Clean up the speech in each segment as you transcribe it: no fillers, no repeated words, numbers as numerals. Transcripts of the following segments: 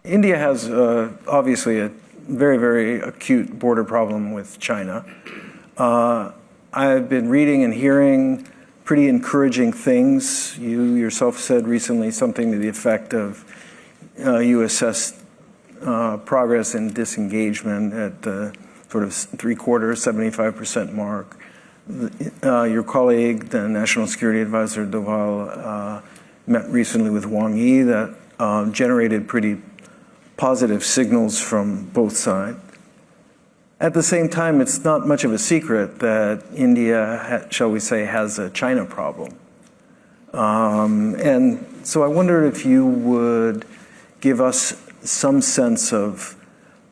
India has obviously a very, very acute border problem with China. I've been reading and hearing pretty encouraging things. You yourself said recently something to the effect of you assessed progress in disengagement at the sort of 75% mark. Your colleague, the National Security Advisor Doval, met recently with Wang Yi that generated pretty positive signals from both sides. At the same time, it's not much of a secret that India, shall we say, has a China problem. And so I wondered if you would give us some sense of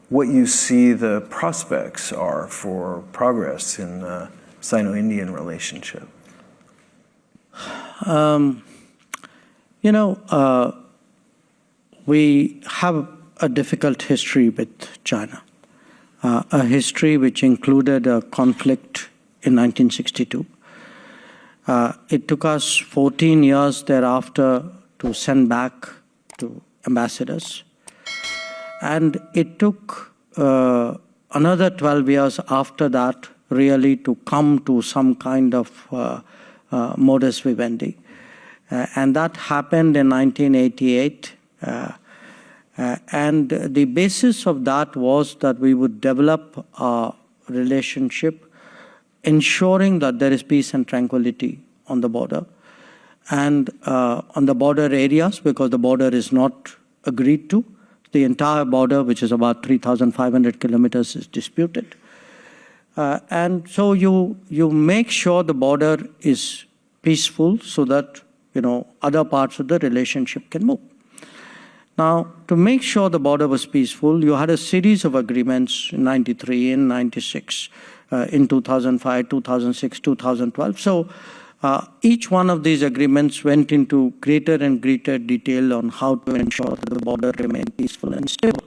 what you see the prospects are for progress in the Sino-Indian relationship. We have a difficult history with China, a history which included a conflict in 1962. It took us 14 years thereafter to send back to ambassadors. And it took another 12 years after that really to come to some kind of modus vivendi. And that happened in 1988. And the basis of that was that we would develop a relationship ensuring that there is peace and tranquility on the border and on the border areas, because the border is not agreed to. The entire border, which is about 3,500 kilometers, is disputed. And so you make sure the border is peaceful so that other parts of the relationship can move. Now, to make sure the border was peaceful, you had a series of agreements in 93, in 96, in 2005, 2006, 2012. So each one of these agreements went into greater and greater detail on how to ensure that the border remained peaceful and stable.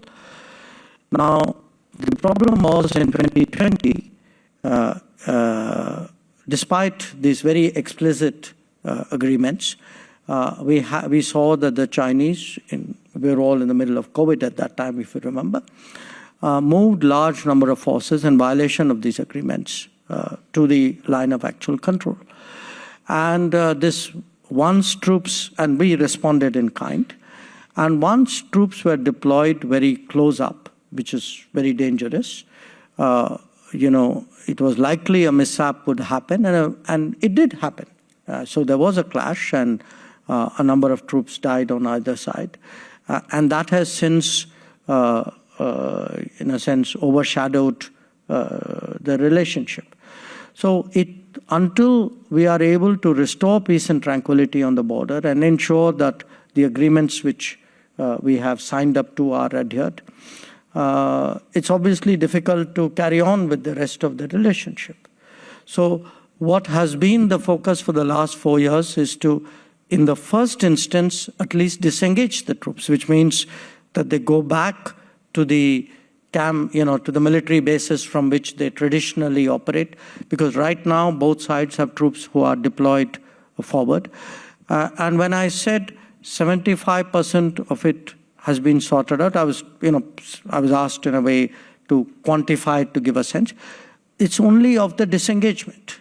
Now, the problem was in 2020, despite these very explicit agreements, we saw that the Chinese, we were all in the middle of COVID at that time, if you remember, moved large number of forces in violation of these agreements to the line of actual control. And once troops, and we responded in kind, and once troops were deployed very close up, which is very dangerous, it was likely a mishap would happen, and it did happen. So there was a clash, and a number of troops died on either side. And that has since, in a sense, overshadowed the relationship. So until we are able to restore peace and tranquility on the border and ensure that the agreements which we have signed up to are adhered, it's obviously difficult to carry on with the rest of the relationship. So what has been the focus for the last 4 years is to, in the first instance, at least disengage the troops, which means that they go back to the to the military bases from which they traditionally operate, because right now both sides have troops who are deployed forward. And when I said 75% of it has been sorted out, I was asked in a way to quantify it to give a sense. It's only of the disengagement.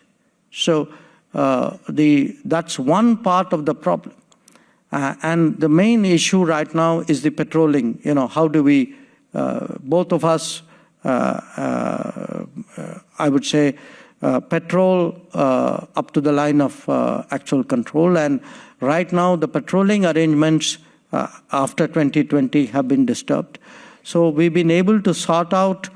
So that's one part of the problem. And the main issue right now is the patrolling. How do we, both of us, I would say, patrol up to the line of actual control. And right now, the patrolling arrangements after 2020 have been disturbed. So we've been able to sort out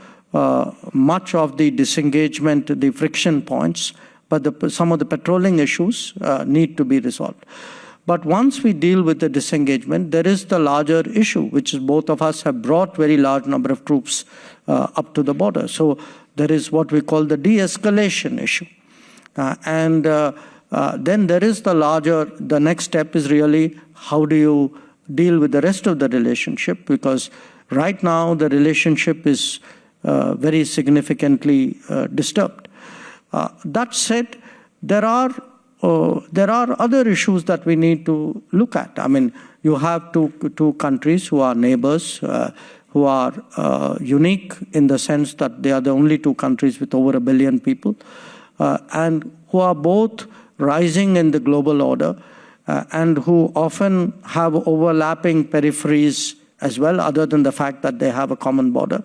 much of the disengagement, the friction points, but some of the patrolling issues need to be resolved. But once we deal with the disengagement, there is the larger issue, which is both of us have brought very large number of troops up to the border. So there is what we call the de-escalation issue. And then there is the next step is really how do you deal with the rest of the relationship, because right now the relationship is very significantly disturbed. That said, there are there are other issues that we need to look at. I mean, you have two countries who are neighbors, who are unique in the sense that they are the only two countries with over 1 billion people, and who are both rising in the global order, and who often have overlapping peripheries as well, other than the fact that they have a common border.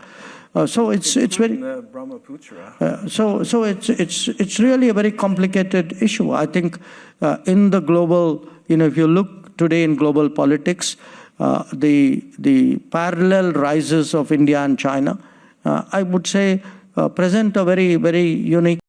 So it's very Brahmaputra. so it's really a very complicated issue. I think in the global, if you look today in global politics, the parallel rises of India and China, I would say, present a very, very unique